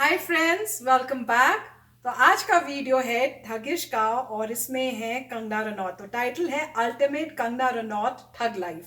Hi friends, welcome back. तो आज का वीडियो है ठगिश का और इसमें है कंगना रनौत। तो टाइटल है ultimate Kangana Ranaut thug life.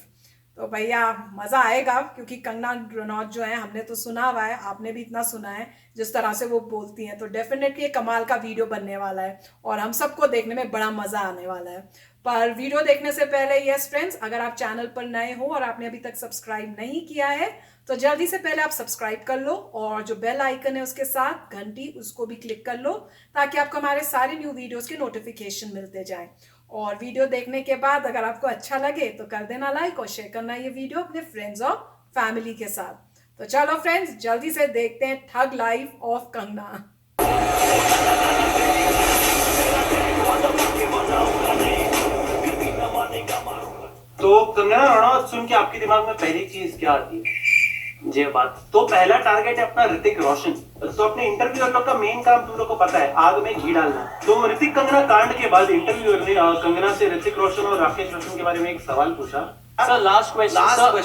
तो भैया मज़ा आएगा क्योंकि कंगना रनौत जो है हमने तो सुना हुआ है, आपने भी इतना सुना है जिस तरह से वो बोलती हैं। तो डेफिनेटली कमाल का वीडियो बनने वाला है और हम सबको देखने में बड़ा मज़ा आने वाला है। पर वीडियो देखने से पहले यस फ्रेंड्स, अगर आप चैनल पर नए हो और आपने अभी तक सब्सक्राइब नहीं किया है तो जल्दी से पहले आप सब्सक्राइब कर लो और जो बेल आइकन है उसके साथ घंटी उसको भी क्लिक कर लो ताकि आपको हमारे सारे न्यू वीडियोस के नोटिफिकेशन मिलते जाएं। और वीडियो देखने के बाद अगर आपको अच्छा लगे तो कर देना लाइक और शेयर करना ये वीडियो अपने फ्रेंड्स और फैमिली के साथ। तो चलो फ्रेंड्स, जल्दी से देखते हैं ठग लाइफ ऑफ कंगना। तो कंगना रनौत सुन के आपके दिमाग में पहली चीज क्या आती है? ये बात तो पहला टारगेट है अपना ऋतिक रोशन। तो अपने इंटरव्यूअर लोग का मेन काम तुम लोग को पता है, आग में घी डालना। तो ऋतिक कंगना कांड के बाद इंटरव्यूअर ने कंगना से ऋतिक रोशन और राकेश रोशन के बारे में एक सवाल पूछा। Sir, last question.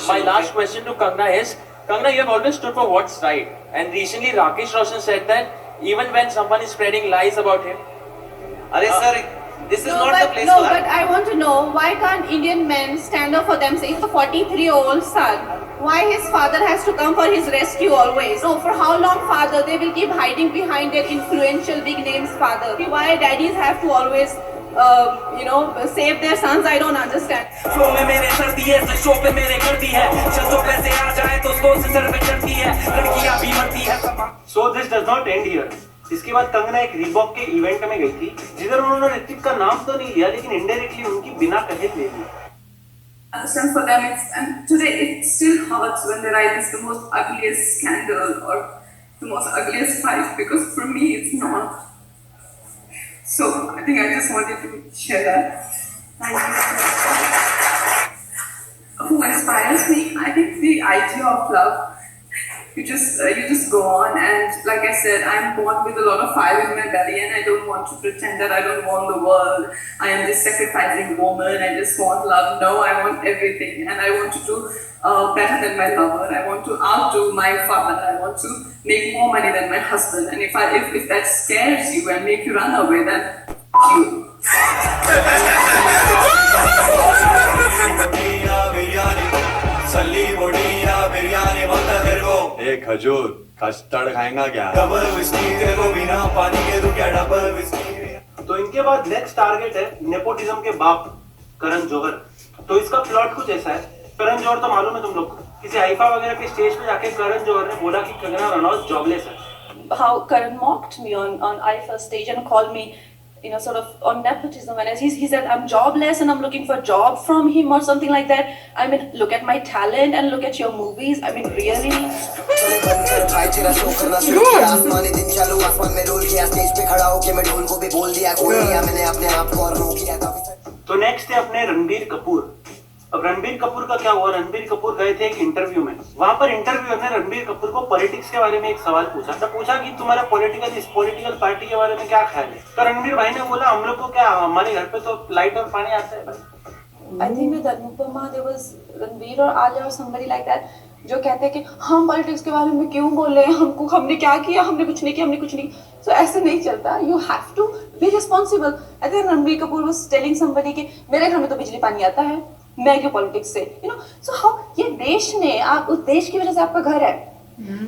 My last question to Kangna is, Kangna, you have always stood for what's right. And recently Rakesh Roshan said that even when someone is spreading lies about him, sir, this is not the place no, for that. but I want to know, why can't Indian men stand up for themselves? A 43-year-old son, why his father has to come for his rescue always? No, for how long father? They will keep hiding behind their influential big names father. Why daddies have to always save their sons? I don't understand. Show में मेरे सर्दी है, show पे मेरे गर्दी है, चंदों पैसे आ जाए तो सो से सर पे चढ़ती है, लड़कियां भी मरती है। So this does not end here. इसके बाद कंगना एक रीबॉक के इवेंट में गई थी जिधर उन्होंने ऋतिक का नाम तो नहीं लिया लेकिन इनडायरेक्टली उनकी बिना कहे ले ली। Understand for them, and today it still hurts when they write this the most ugliest scandal or the most ugliest fight, because for me it's not. So I think I just wanted to share that. Thank you. Who inspires me? I think the idea of love. You just go on, and like I said, I'm born with a lot of fire in my belly, and I don't want to pretend that I don't want the world. I am this sacrificing woman. I just want love. No, I want everything, and I want to do better than my lover. I want to outdo my father. I want to make more money than my husband. And if that scares you and make you run away, then you. एक खजूर custard खाएगा क्या? Double whisky दे दो बिना पानी के, तो क्या डबल विस्की? तो इनके बाद नेक्स्ट टारगेट है नेपोटिज्म के बाप करण जौहर। तो इसका प्लॉट कुछ ऐसा है। करण जौहर तो मालूम है तुम लोग को, किसी आईफा वगैरह के स्टेज पे जाके करण जौहर ने बोला कि कंगना रनौत जॉबलेस है। How Karan mocked me on IFA stage and called me, sort of on nepotism, and he said I'm jobless and I'm looking for a job from him or something like that. I mean, look at my talent and look at your movies. I mean, really. तो next है अपने रणबीर कपूर। अब रणबीर कपूर का क्या हुआ? रणबीर कपूर गए थे एक इंटरव्यू में। वहां पर इंटरव्यूअर ने रणबीर कपूर को पॉलिटिक्स के बारे में एक सवाल पूछा कि तुम्हारा पॉलिटिकल पार्टी के बारे में क्या ख्याल है? तो रणबीर भाई ने बोला हम लोग को क्या, हमारे घर पे तो लाइट और पानी आता है भाई। I think with Anupama there was Ranveer or Alia or somebody like that जो कहते हैं कि हम पॉलिटिक्स के बारे में क्यों बोले, हमने क्या किया, हमने कुछ नहीं। So ऐसे नहीं चलता. You have to be responsible. I think Ranveer Kapoor was telling somebody कि मेरे घर में तो बिजली पानी आता है, मैं क्यों पॉलिटिक्स से, so how, ये देश ने, आप उस देश की वजह से आपका घर है,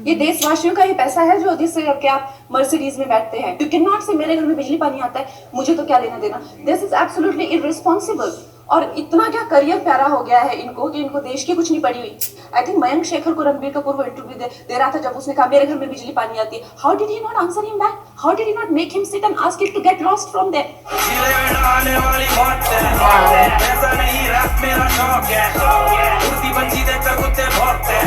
ये देशवासियों का ही पैसा है जो जिससे करके आप मर्सिडीज में बैठते हैं. यू कैन नॉट से मेरे घर में बिजली पानी आता है, मुझे तो क्या लेना देना. This is absolutely irresponsible. और इतना क्या करियर प्यारा हो गया है इनको कि इनको देश की कुछ नहीं पड़ी हुई. आई थिंक मयंक शेखर को रणबीर कपूर वो इंटरव्यू दे रहा था जब उसने कहा मेरे घर में बिजली पानी आती है. How did he not answer him back? How did he not make him sit and ask him to get lost from there? ऐसा नहीं, रात मेरा शौक है, कुर्ती बंजी देखकर कुत्ते भौंकते हैं।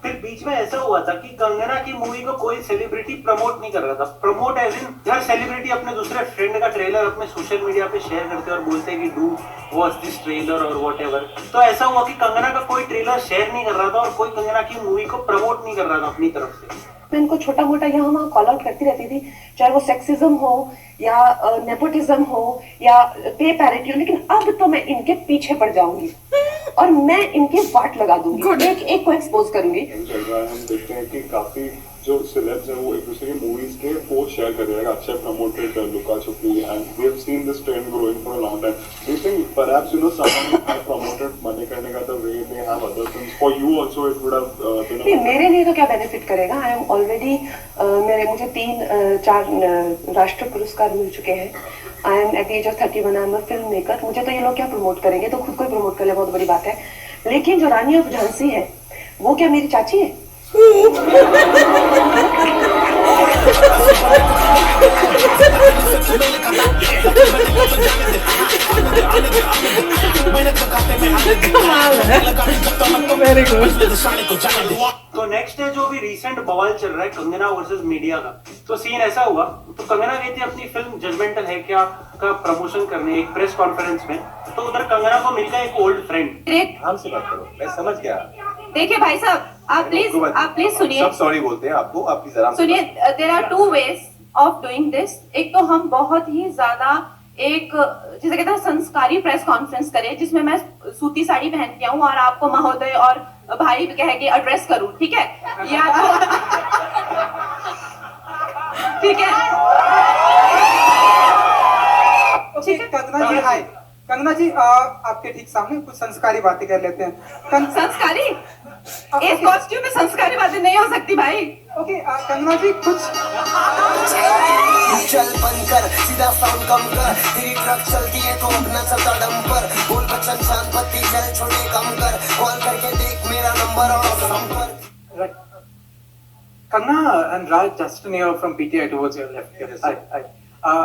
फिर बीच में ऐसा हुआ था कि कंगना की मूवी को कोई सेलिब्रिटी प्रमोट नहीं कर रहा था. प्रमोट एज इन हर सेलिब्रिटी अपने दूसरे फ्रेंड का ट्रेलर अपने सोशल मीडिया पे शेयर करते और बोलते हैं कि डू वॉच दिस ट्रेलर और व्हाटएवर. तो ऐसा हुआ कि कंगना का कोई ट्रेलर शेयर नहीं कर रहा था और कोई कंगना की मूवी को प्रमोट नहीं कर रहा था अपनी तरफ से. मैं इनको छोटा मोटा यहाँ वहाँ कॉल आउट करती रहती थी, चाहे वो सेक्सिज्म हो या नेपोटिज्म हो या पे पैरिटी हो, लेकिन अब तो मैं इनके पीछे पड़ जाऊंगी और मैं इनके वाट लगा दूंगी, एक को एक्सपोज करूंगी. हम देखते हैं कि काफी जो सेलेब्स हैं वो एक दूसरे की मूवीज के पोस्ट शेयर कर रहे हैं Akshay promoted Luka Chuppi and we have seen this trend growing for a long time do you think perhaps someone have promoted Manikarnika the way they have other films for you also it would have been मेरे लिए तो क्या benefit करेगा I am already मुझे 3-4 राष्ट्रीय पुरस्कार मिल चुके हैं I am at the age of 31 I am a film maker मुझे तो ये लोग क्या प्रमोट करेंगे तो खुद को ही प्रमोट कर ले बहुत बड़ी बात है लेकिन जो रानी ऑफ झांसी है वो क्या मेरी चाची है वेरी गुड। तो नेक्स्ट है जो भी रिसेंट बवाल चल रहा है कंगना वर्सेस मीडिया का। तो सीन ऐसा हुआ, तो कंगना गई थी अपनी फिल्म जजमेंटल है क्या का प्रमोशन करने एक प्रेस कॉन्फ्रेंस में, तो उधर कंगना को मिल गया एक ओल्ड फ्रेंड। हमसे बात करो, मैं समझ गया। देखिए भाई साहब आप प्लीज सुनिए। सब सॉरी बोलते हैं आपको, आप प्लीज आराम से सुनिए, there are 2 ways of doing this. एक तो हम बहुत ही ज्यादा एक जिसे कहते हैं संस्कारी प्रेस कॉन्फ्रेंस करें जिसमें मैं सूती साड़ी पहन के आऊं और आपको महोदय और भाई कह के एड्रेस करूं, ठीक है? या तो ठीक है ठीक है। कंगना जी हाय, कंगना जी आपके ठीक सामने कुछ संस्कारी बातें कर लेते हैं। संस्कारी? इस कॉस्ट्यूम में संस्कारी बातें नहीं हो सकती भाई। ओके कंगना जी कुछ चल बंद कर सीधा साउंड कम कर तेरी ट्रक चलती है तो अपना चलता डंपर बोल बच्चन शांत बत्ती जल छोटे कम कर कॉल करके देख मेरा नंबर और संपर्क। Kangana and Raj Justin here from PTI towards your left. Hi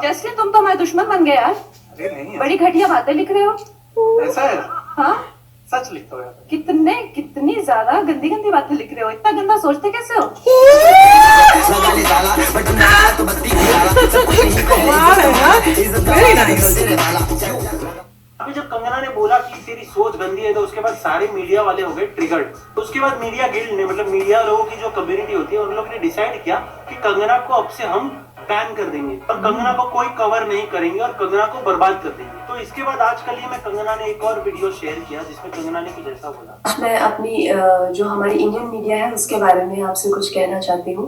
Justin तुम तो हमारे दुश्मन बन गए यार। अरे नहीं बड़ी घटिया बातें लिख रहे हो। ऐसा है? हाँ सच लिखते हो यार। कितनी ज्यादा गंदी गंदी बातें लिख रहे हो। इतना गंदा सोचते कैसे हो? लगा ले ताला बटन दबाया तो बत्ती गिरा सब कुछ यहीं पे है इज्जत वेरी नाइस। अभी जब कंगना ने बोला कि तेरी सोच गंदी है तो उसके बाद सारे मीडिया वाले हो गए ट्रिगर्ड। उसके बाद मीडिया गिल्ड ने मतलब मीडिया लोगों की जो कम्युनिटी होती है उन लोगों ने डिसाइड किया कि कंगना को अब से हम बैन कर देंगे और कंगना को कोई कवर नहीं करेंगे और कंगना को बर्बाद कर देंगे। तो इसके बाद आजकल ये में कंगना ने एक और वीडियो शेयर किया जिसमें कंगना ने कुछ ऐसा बोला। मैं अपनी जो हमारी इंडियन मीडिया है उसके बारे में आपसे कुछ कहना चाहती हूँ।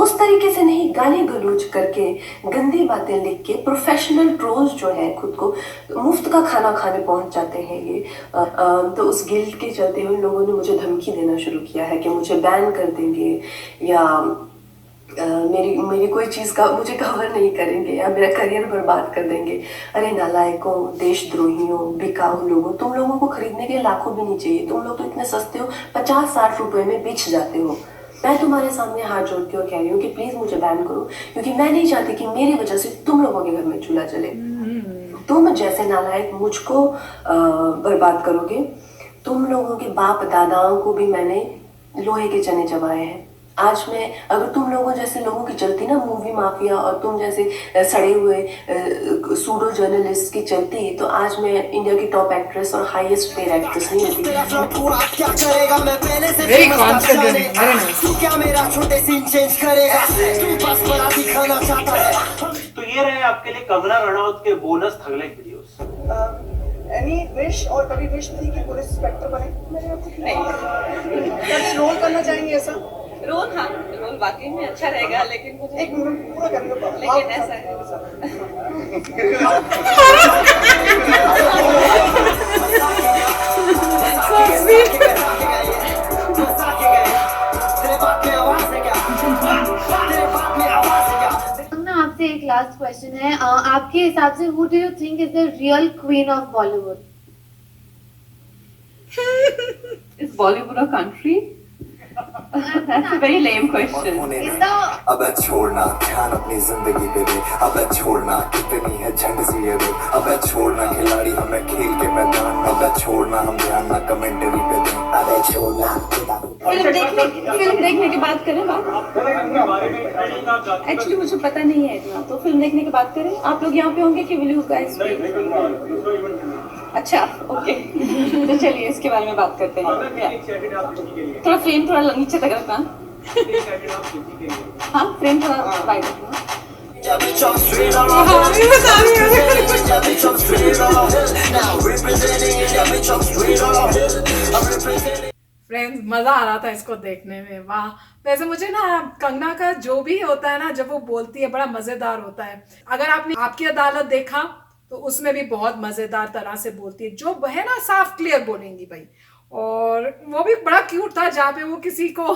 उस तरीके से नहीं गाली गलौज करके गंदी बातें लिख के प्रोफेशनल ट्रोल्स जो है खुद को मुफ्त का खाना खाने पहुंच जाते हैं ये तो उस गिल्ट के चलते हुए लोगों ने मुझे धमकी देना शुरू किया है कि मुझे बैन कर देंगे या मेरी कोई चीज़ का मुझे कवर नहीं करेंगे या मेरा करियर बर्बाद कर देंगे। अरे नालायकों, देशद्रोहियों, बिकाऊ लोगों, तुम लोगों को खरीदने के लिए लाखों भी नहीं चाहिए। तुम लोग तो इतने सस्ते हो, 50-60 रुपए में बेच जाते हो। मैं तुम्हारे सामने हाथ जोड़ के और कह रही हूँ कि प्लीज मुझे बैन करो क्योंकि मैं नहीं चाहती कि मेरी वजह से तुम लोगों के घर में चूल्हा जले। तुम जैसे नालायक मुझको बर्बाद करोगे। तुम लोगों के बाप दादाओं को भी मैंने लोहे के चने चबाए हैं। आज मैं अगर तुम लोगों जैसे लोगों की चलती ना मूवी माफिया और तुम जैसे सड़े हुए सूडो जर्नलिस्ट की चलती तो आज मैं इंडिया की टॉप एक्ट्रेस और हाईएस्ट पेड एक्ट्रेस नहीं होती। Very confident. क्या मेरा छोटे सीन चेंज करेगा तू बस बड़ा दिखाना चाहता है। तो ये रहे आपके लिए कंगना रनौत के बोनस थगलेक वीडियोस। एनी विश और कभी विश थी कि पुलिस इंस्पेक्टर बने? कभी रोल करना चाहेंगे ऐसा? रोल हाँ, रोल वाकई में अच्छा रहेगा लेकिन मुझे एक मिनट पूरा करने को लेकिन ऐसा है आपसे एक लास्ट क्वेश्चन है आपके हिसाब से who do you think is the real queen of Bollywood? Is Bollywood a country? That's a very lame question. अब छोड़ना ध्यान अपनी जिंदगी पे दे। अब छोड़ना कितनी है झंड सी ये दे। अब छोड़ना खिलाड़ी हमें खेल के मैदान। अब छोड़ना हम ध्यान ना कमेंटरी पे दे। अब छोड़ना फिल्म देखने के बाद करें बात। एक्चुअली मुझे पता नहीं है इतना, तो फिल्म देखने के बाद करें। आप लोग यहाँ पे होंगे कि विल यू गाइस? अच्छा ओके तो चलिए इसके बारे में बात करते हैं। थोड़ा फ्रेम थोड़ा नीचे तक रखना। हाँ फ्रेम थोड़ा वाइड रखना। फ्रेंड्स मजा आ रहा था इसको देखने में, वाह। वैसे मुझे ना कंगना का जो भी होता है ना, जब वो बोलती है बड़ा मजेदार होता है। अगर आपने आपकी अदालत देखा तो उसमें भी बहुत मजेदार तरह से बोलती है, जो है ना साफ क्लियर बोलेंगी भाई। और वो भी बड़ा क्यूट था, जहाँ पे वो किसी को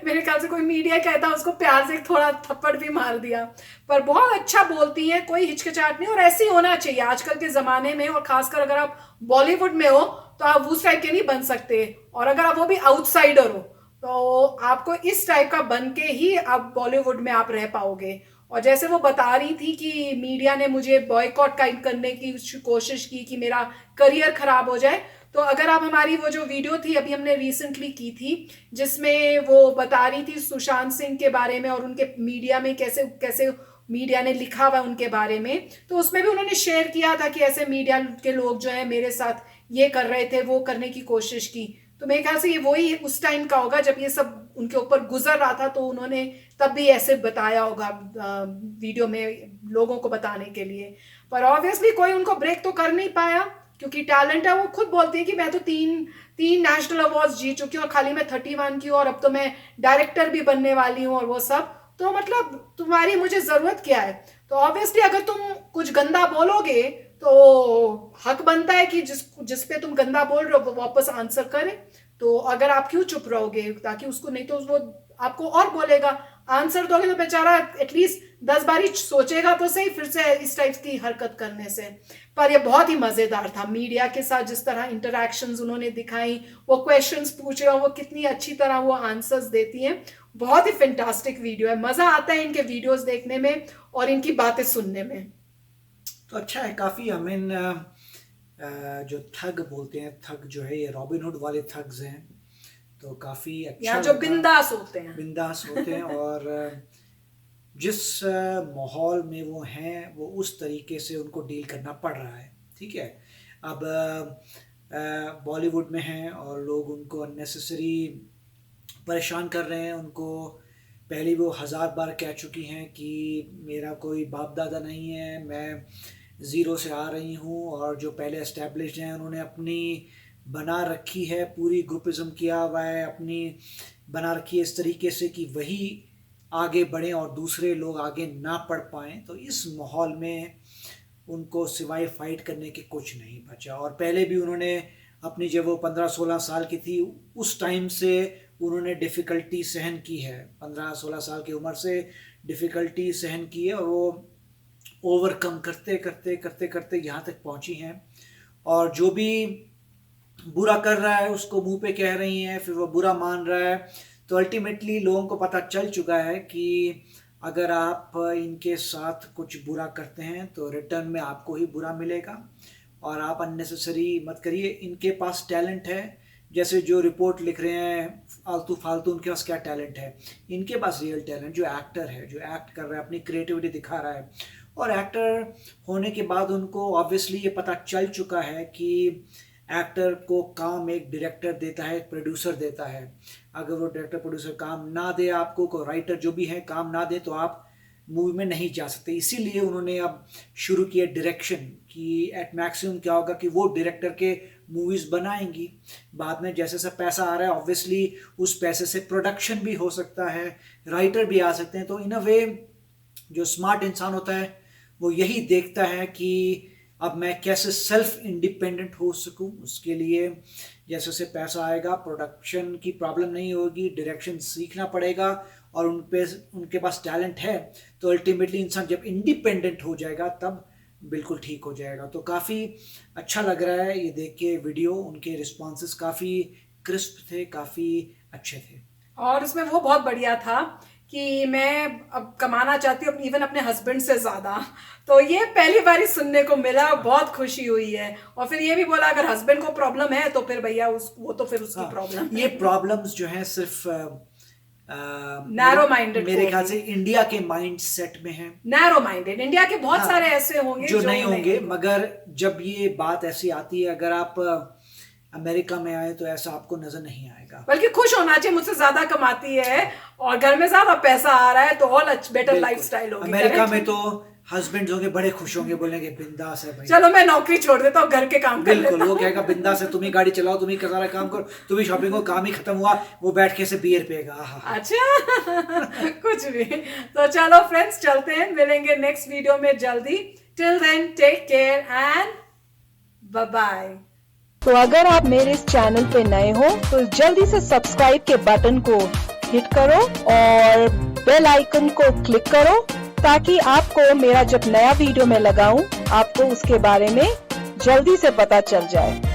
मेरे ख्याल से कोई मीडिया कहता उसको प्यार से थोड़ा थप्पड़ भी मार दिया। पर बहुत अच्छा बोलती हैं, कोई हिचकिचाहट नहीं, और ऐसी होना चाहिए आजकल के ज़माने में। और खासकर अगर आप बॉलीवुड में हो तो आप उस टाइप के नहीं बन सकते, और अगर आप वो भी आउटसाइडर हो तो आपको इस टाइप का बन के ही आप बॉलीवुड में आप रह पाओगे। और जैसे वो बता रही थी कि मीडिया ने मुझे बॉयकॉट करने की कोशिश की कि मेरा करियर खराब हो जाए, तो अगर आप हमारी वो जो वीडियो थी अभी हमने रिसेंटली की थी, जिसमें वो बता रही थी सुशांत सिंह के बारे में और उनके मीडिया में कैसे कैसे मीडिया ने लिखा हुआ उनके बारे में, तो उसमें भी उन्होंने शेयर किया था कि ऐसे मीडिया के लोग जो है मेरे साथ ये कर रहे थे, वो करने की कोशिश की। तो मेरे ख्याल से ये वही उस टाइम का होगा जब ये सब उनके ऊपर गुजर रहा था, तो उन्होंने तब भी ऐसे बताया होगा वीडियो में लोगों को बताने के लिए। पर ऑब्वियसली कोई उनको ब्रेक तो कर नहीं पाया, क्योंकि टैलेंट है। वो खुद बोलती है कि मैं तो तीन नेशनल अवार्ड्स जीत चुकी हूँ और खाली मैं 31 की हूँ, और अब तो मैं डायरेक्टर भी बनने वाली हूँ और वो सब। तो मतलब तुम्हारी मुझे जरूरत क्या है? तो ऑब्वियसली अगर तुम कुछ गंदा बोलोगे तो हक बनता है कि जिस पे तुम गंदा बोल रहे हो वो वापस आंसर करे। तो अगर आप क्यों चुप रहोगे, ताकि उसको, नहीं तो वो आपको और बोलेगा। आंसर दोगे तो बेचारा एटलीस्ट 10 बार ही सोचेगा तो सही फिर से इस टाइप की हरकत करने से। पर ये बहुत ही मजेदार था, मीडिया के साथ जिस तरह इंटरैक्शंस उन्होंने दिखाई, वो क्वेश्चंस पूछे और वो कितनी अच्छी तरह वो आंसर्स देती हैं। बहुत ही फैंटास्टिक वीडियो है, मजा आता है इनके वीडियोस देखने में और इनकी बातें सुनने में। तो अच्छा है काफ़ी। आई मीन जो थग बोलते हैं, थग जो है ये रॉबिन हुड वाले थग्स हैं, तो काफ़ी अच्छा, जो बिंदास होते हैं और जिस माहौल में वो हैं वो उस तरीके से उनको डील करना पड़ रहा है। ठीक है, अब बॉलीवुड में हैं और लोग उनको अननेसेसरी परेशान कर रहे हैं। उनको पहले वो 1000 बार कह चुकी हैं कि मेरा कोई बाप दादा नहीं है, मैं ज़ीरो से आ रही हूँ, और जो पहले एस्टेब्लिश्ड हैं उन्होंने अपनी बना रखी है, पूरी ग्रुपिज़म किया हुआ है, अपनी बना रखी है इस तरीके से कि वही आगे बढ़ें और दूसरे लोग आगे ना बढ़ पाएँ। तो इस माहौल में उनको सिवाय फाइट करने के कुछ नहीं बचा। और पहले भी उन्होंने अपनी, जब वो 15-16 साल की थी उस टाइम से उन्होंने डिफ़िकल्टी सहन की है, 15-16 साल की उम्र से डिफ़िकल्टी सहन की है, और वो ओवरकम करते करते करते करते यहाँ तक पहुँची हैं। और जो भी बुरा कर रहा है उसको मुंह पे कह रही हैं, फिर वो बुरा मान रहा है। तो अल्टीमेटली लोगों को पता चल चुका है कि अगर आप इनके साथ कुछ बुरा करते हैं तो रिटर्न में आपको ही बुरा मिलेगा, और आप अननेसेसरी मत करिए। इनके पास टैलेंट है, जैसे जो रिपोर्ट लिख रहे हैं फालतू फालतू, उनके पास क्या टैलेंट है? इनके पास रियल टैलेंट, जो एक्टर है, जो एक्ट कर रहा है, अपनी क्रिएटिविटी दिखा रहा है। और एक्टर होने के बाद उनको ऑब्वियसली ये पता चल चुका है कि एक्टर को काम एक डायरेक्टर देता है, एक प्रोड्यूसर देता है। अगर वो डायरेक्टर प्रोड्यूसर काम ना दे आपको, को राइटर जो भी है काम ना दे, तो आप मूवी में नहीं जा सकते। इसीलिए उन्होंने अब शुरू किया डायरेक्शन, कि एट मैक्सिमम क्या होगा कि वो डायरेक्टर के मूवीज़ बनाएंगी। बाद में जैसे सब पैसा आ रहा है ऑब्वियसली उस पैसे से प्रोडक्शन भी हो सकता है, राइटर भी आ सकते हैं। तो इन अ वे जो स्मार्ट इंसान होता है वो यही देखता है कि अब मैं कैसे सेल्फ इंडिपेंडेंट हो सकूं। उसके लिए जैसे से पैसा आएगा, प्रोडक्शन की प्रॉब्लम नहीं होगी, डायरेक्शन सीखना पड़ेगा, और उनके पास टैलेंट है। तो अल्टीमेटली इंसान जब इंडिपेंडेंट हो जाएगा तब बिल्कुल ठीक हो जाएगा। तो काफ़ी अच्छा लग रहा है ये देख के वीडियो। उनके रिस्पॉन्सेस काफ़ी क्रिस्प थे, काफ़ी अच्छे थे। और इसमें वो बहुत बढ़िया था कि मैं अब कमाना चाहती हूँ इवन अपने हस्बैंड से ज़्यादा। तो ये पहली बार सुनने को मिला, बहुत खुशी हुई है। और फिर ये भी बोला अगर हस्बैंड को प्रॉब्लम है तो फिर भैया वो तो फिर उसकी प्रॉब्लम। ये प्रॉब्लम्स जो हैं सिर्फ नैरो माइंडेड, मेरे ख्याल से इंडिया के माइंड सेट में है। नैरो माइंडेड इंडिया के बहुत सारे ऐसे होंगे जो नहीं होंगे, मगर जब ये बात ऐसी आती है, अगर आप अमेरिका में आए तो ऐसा आपको नजर नहीं आएगा। बल्कि खुश होना चाहिए, मुझसे ज्यादा कमाती है और घर में ज्यादा पैसा आ रहा है तो ऑल बेटर लाइफस्टाइल होगी। अमेरिका में तो हस्बैंड होंगे बड़े खुश होंगे, बोलेंगे बिंदास है भाई, चलो मैं नौकरी छोड़ देता हूँ, घर के काम कर बिल्कुल। लेता वो हूँ। कहेगा बिंदास है, तुम ही गाड़ी चलाओ, तुम ही सारा काम करो, तुम ही शॉपिंग हो, काम ही खत्म हुआ, वो बैठ के से बियर पिएगा। अच्छा कुछ भी। तो चलो फ्रेंड्स, चलते हैं, मिलेंगे नेक्स्ट वीडियो में जल्दी। Till then take care and bye bye. तो अगर आप मेरे इस चैनल पे नए हो तो जल्दी से सब्सक्राइब के बटन को हिट करो और बेल आइकन को क्लिक करो, ताकि आपको मेरा जब नया वीडियो मैं लगाऊं आपको उसके बारे में जल्दी से पता चल जाए।